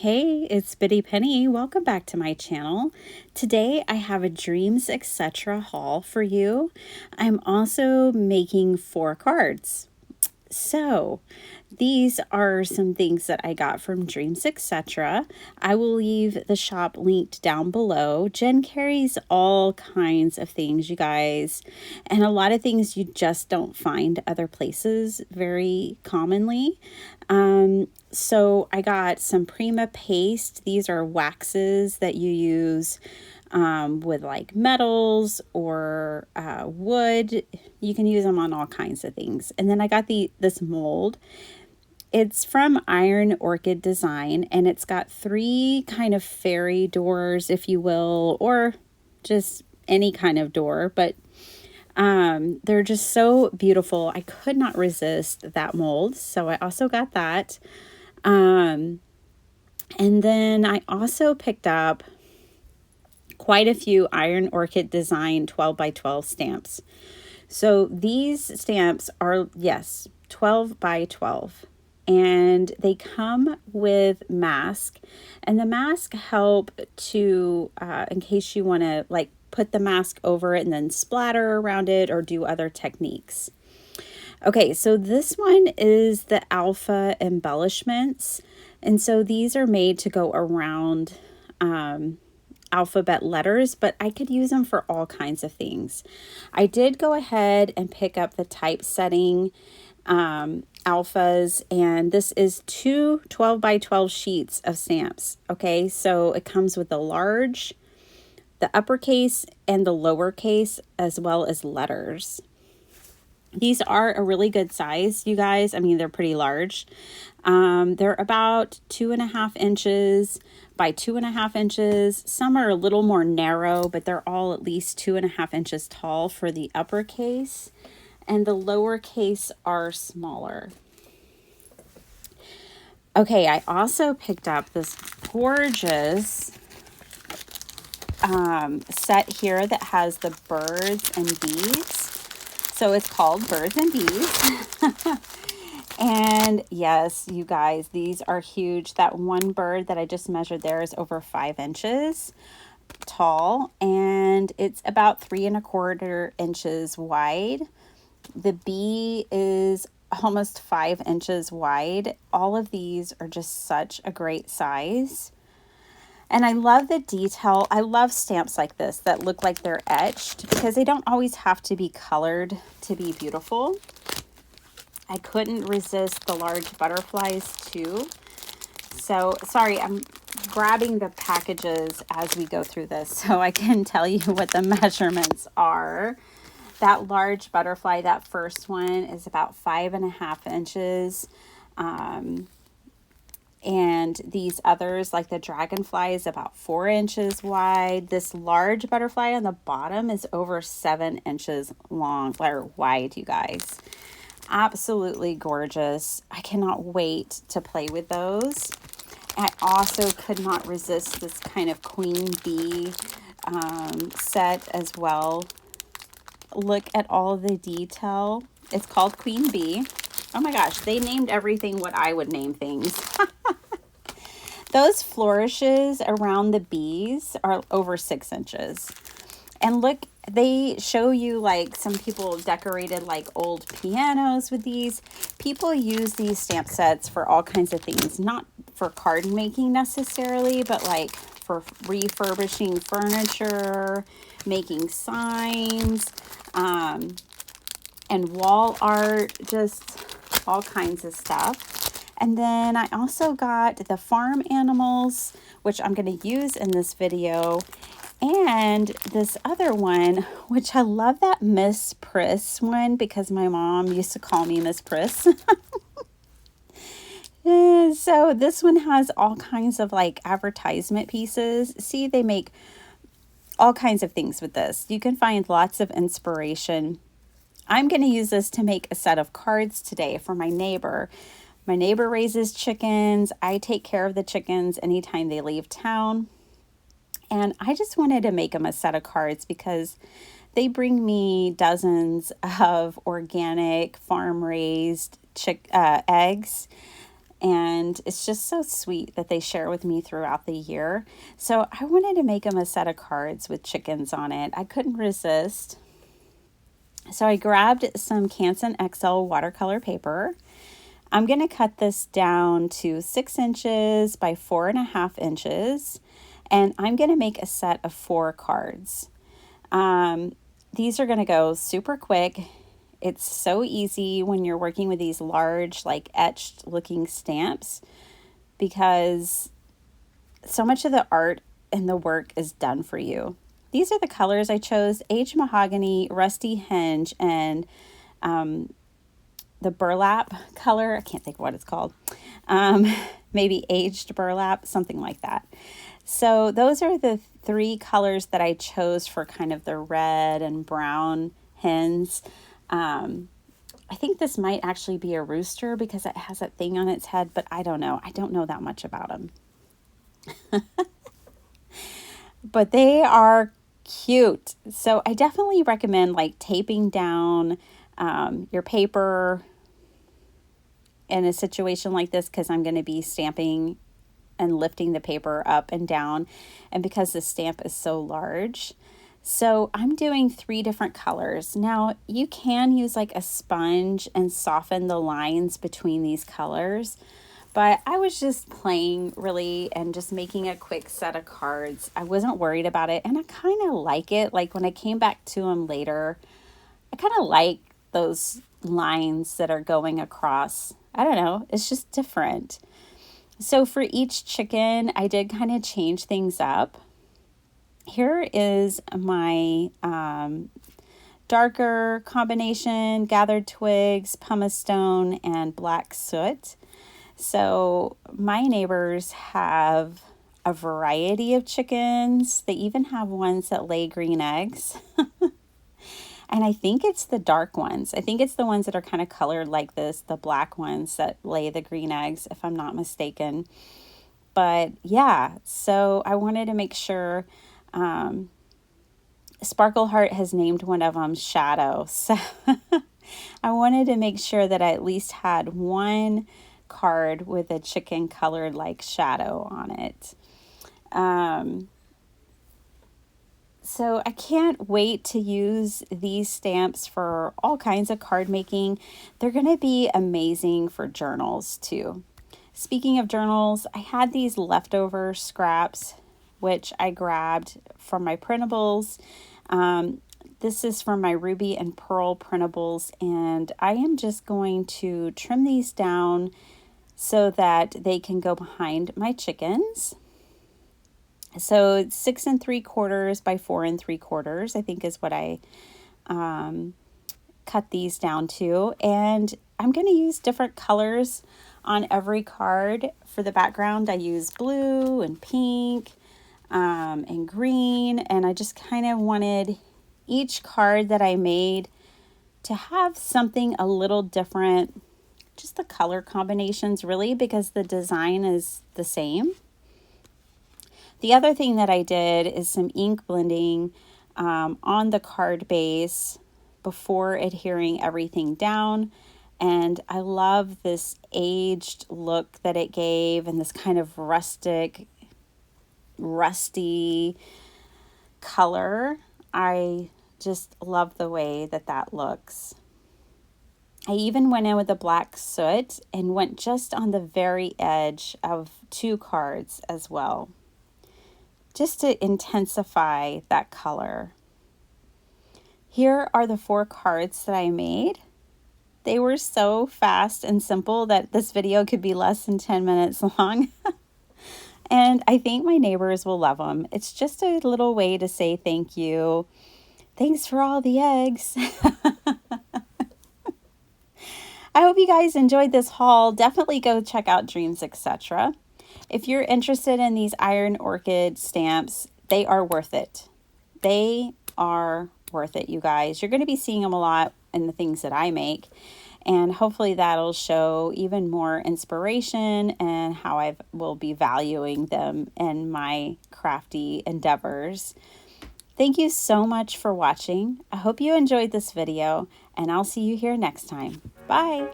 Hey, it's Bitty Penny. Welcome back to my channel. Today I have a DREAMZ ETC haul for you. I'm also making 4 cards. So these are some things that I got from DREAMZ ETC. I will leave the shop linked down below. Jen carries all kinds of things, you guys, and a lot of things you just don't find other places very commonly. So I got some Prima paste. These are waxes that you use with like metals or wood. You can use them on all kinds of things. And then I got this mold. It's from Iron Orchid Design, and it's got 3 kind of fairy doors, if you will, or just any kind of door, but they're just so beautiful. I could not resist that mold, so I also got that. And then I also picked up quite a few Iron Orchid Design 12 by 12 stamps. So these stamps are, yes, 12 by 12. And they come with mask. And the mask help to, in case you want to like put the mask over it and then splatter around it or do other techniques. Okay, so this one is the alpha embellishments. And so these are made to go around alphabet letters, but I could use them for all kinds of things. I did go ahead and pick up the typesetting alphas, and this is 2 12 by 12 sheets of stamps. Okay, so it comes with the large, the uppercase, and the lowercase, as well as letters. These are a really good size, you guys. I mean, they're pretty large. They're about 2.5 inches by 2.5 inches. Some are a little more narrow, but they're all at least 2.5 inches tall for the uppercase, and the lowercase are smaller. Okay, I also picked up this gorgeous set here that has the birds and bees. So it's called Birds and Bees. And yes, you guys, these are huge. That one bird that I just measured there is over 5 inches tall, and it's about 3.25 inches wide. The bee is almost 5 inches wide. All of these are just such a great size. And I love the detail. I love stamps like this that look like they're etched because they don't always have to be colored to be beautiful. I couldn't resist the large butterflies too. So, sorry, I'm grabbing the packages as we go through this so I can tell you what the measurements are. That large butterfly, that first one, is about 5.5 inches. And these others, like the dragonfly, is about 4 inches wide. This large butterfly on the bottom is over 7 inches long, or wide, you guys. Absolutely gorgeous. I cannot wait to play with those. I also could not resist this kind of queen bee set as well. Look at all the detail. It's called Queen Bee. Oh my gosh, they named everything what I would name things. Those flourishes around the bees are over 6 inches. And look, they show you like some people decorated like old pianos with these. People use these stamp sets for all kinds of things, not for card making necessarily, but like for refurbishing furniture, making signs, and wall art, just all kinds of stuff. And then I also got the farm animals, which I'm going to use in this video. And this other one, which I love, that Miss Priss one, because my mom used to call me Miss Priss. So this one has all kinds of like advertisement pieces. See, they make all kinds of things with this. You can find lots of inspiration. I'm going to use this to make a set of cards today for my neighbor. My neighbor raises chickens. I take care of the chickens anytime they leave town. And I just wanted to make them a set of cards because they bring me dozens of organic farm-raised eggs. And it's just so sweet that they share with me throughout the year. So I wanted to make them a set of cards with chickens on it. I couldn't resist. So I grabbed some Canson XL watercolor paper. I'm going to cut this down to 6 inches by 4.5 inches. And I'm going to make a set of 4 cards. These are going to go super quick. It's so easy when you're working with these large, like etched looking stamps, because so much of the art and the work is done for you. These are the colors I chose: aged mahogany, rusty hinge, and the burlap color. I can't think of what it's called. Maybe aged burlap, something like that. So those are the 3 colors that I chose for kind of the red and brown hens. I think this might actually be a rooster because it has that thing on its head, but I don't know. I don't know that much about them. But they are cute. So I definitely recommend like taping down your paper in a situation like this, because I'm going to be stamping and lifting the paper up and down, and because the stamp is so large. So I'm doing 3 different colors. Now you can use like a sponge and soften the lines between these colors, but I was just playing really and just making a quick set of cards. I wasn't worried about it, and I kind of like it. Like when I came back to them later, I kind of like those lines that are going across. I don't know, it's just different. So for each chicken, I did kind of change things up. Here is my darker combination: gathered twigs, pumice stone, and black soot. So my neighbors have a variety of chickens. They even have ones that lay green eggs. And I think it's the dark ones. I think it's the ones that are kind of colored like this, the black ones that lay the green eggs, if I'm not mistaken. But yeah, so I wanted to make sure. Sparkleheart has named one of them Shadow. So I wanted to make sure that I at least had one card with a chicken colored like Shadow on it. So I can't wait to use these stamps for all kinds of card making. They're going to be amazing for journals too. Speaking of journals, I had these leftover scraps, which I grabbed from my printables. This is from my Ruby and Pearl printables, and I am just going to trim these down so that they can go behind my chickens. So it's 6 3/4 by 4 3/4, I think is what I cut these down to. And I'm going to use different colors on every card. For the background, I use blue and pink and green. And I just kind of wanted each card that I made to have something a little different. Just the color combinations, really, because the design is the same. The other thing that I did is some ink blending on the card base before adhering everything down. And I love this aged look that it gave, and this kind of rustic, rusty color. I just love the way that that looks. I even went in with the black soot and went just on the very edge of 2 cards as well, just to intensify that color. Here are the 4 cards that I made. They were so fast and simple that this video could be less than 10 minutes long. And I think my neighbors will love them. It's just a little way to say thank you. Thanks for all the eggs. I hope you guys enjoyed this haul. Definitely go check out DREAMZ ETC. If you're interested in these Iron Orchid stamps, they are worth it. They are worth it, you guys. You're going to be seeing them a lot in the things that I make, and hopefully that'll show even more inspiration and how I will be valuing them in my crafty endeavors. Thank you so much for watching. I hope you enjoyed this video, and I'll see you here next time. Bye!